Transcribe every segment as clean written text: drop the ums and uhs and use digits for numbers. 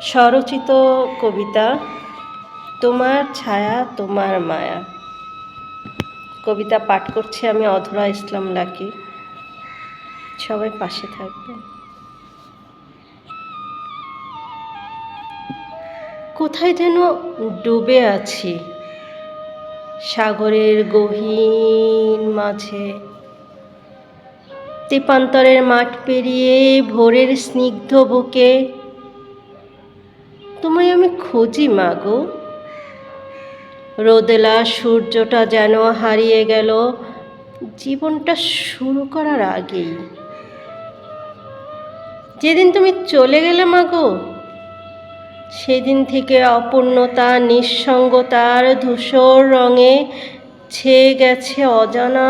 স্বরচিত কবিতা তোমার ছায়া তোমার মায়া। কবিতা পাঠ করছি আমি, অধরা ইসলাম লাকি। সবাই পাশে থাকবেন। কোথায় যেন ডুবে আছি সাগরের গহীন মাঝে, তেপান্তরের মাঠ পেরিয়ে ভোরের স্নিগ্ধ বুকে তোমায় আমি খুঁজি মাগো। রোদেলা সূর্যটা যেন হারিয়ে গেল জীবনটা শুরু করার আগেই। যেদিন তুমি চলে গেলে মাগো, সেদিন থেকে অপূর্ণতা নিঃসঙ্গতার ধূসর রঙে ছেয়ে গেছে অজানা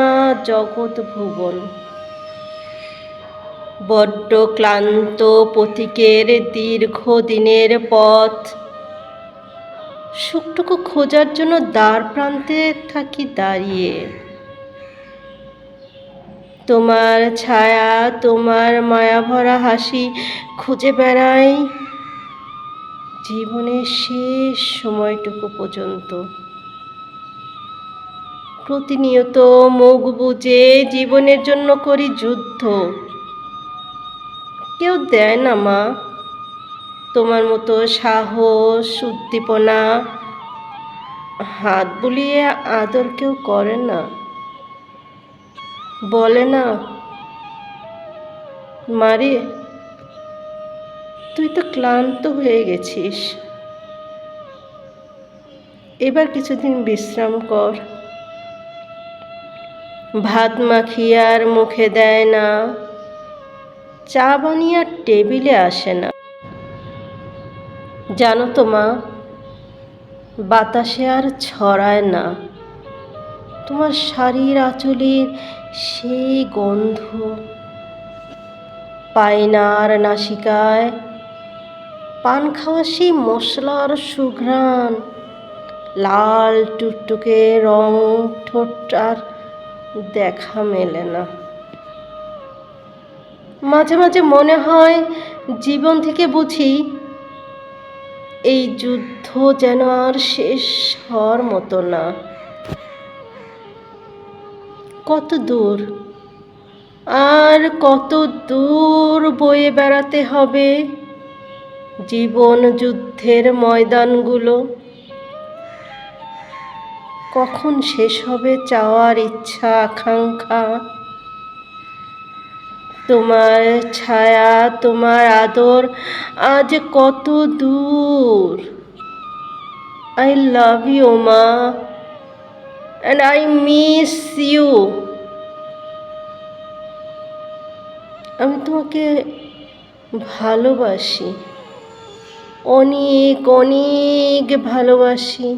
জগৎ ভুবন। বড্ড ক্লান্ত পথিকের দীর্ঘ দিনের পথ, সুখটুকু খোঁজার জন্য দ্বার প্রান্তে থাকি দাঁড়িয়ে। তোমার ছায়া তোমার মায়াভরা হাসি খুঁজে বেড়াই জীবনের শেষ সময়টুকু পর্যন্ত। প্রতিনিয়ত মুখ বুজে জীবনের জন্য করি যুদ্ধ। কেউ দেয় না মা তোমার মতো সাহস উদ্দীপনা, হাত বুলিয়ে আদর কেউ করে না, বলে না মারে তুই তো ক্লান্ত হয়ে গেছিস, এবার কিছুদিন বিশ্রাম কর। ভাত মাখিয়ে আর মুখে দেয় না, চা বানিয়ে আর টেবিলে আসে না। জানো তো মা, বাতাসে আর ছড়ায় না তোমার শাড়ির আঁচলের সেই গন্ধ। পাই না আর নাসিকায় পান খাওয়া সেই মশলার সুঘ্রাণ। লাল টুকটুকে রং ঠোঁট আর দেখা মেলে না। মাঝে মাঝে মনে হয় জীবন থেকে বুঝি এই যুদ্ধ যেন আর শেষ হওয়ার মতো না। কত দূর আর কত দূর বয়ে বেড়াতে হবে জীবন যুদ্ধের ময়দানগুলো। কখন শেষ হবে চাওয়ার ইচ্ছা আকাঙ্ক্ষা। তোমার ছায়া তোমার আদর আজ কত দূর। I love you মা, and I miss you. আমি তোমাকে ভালোবাসি, অনেক অনেক ভালোবাসি।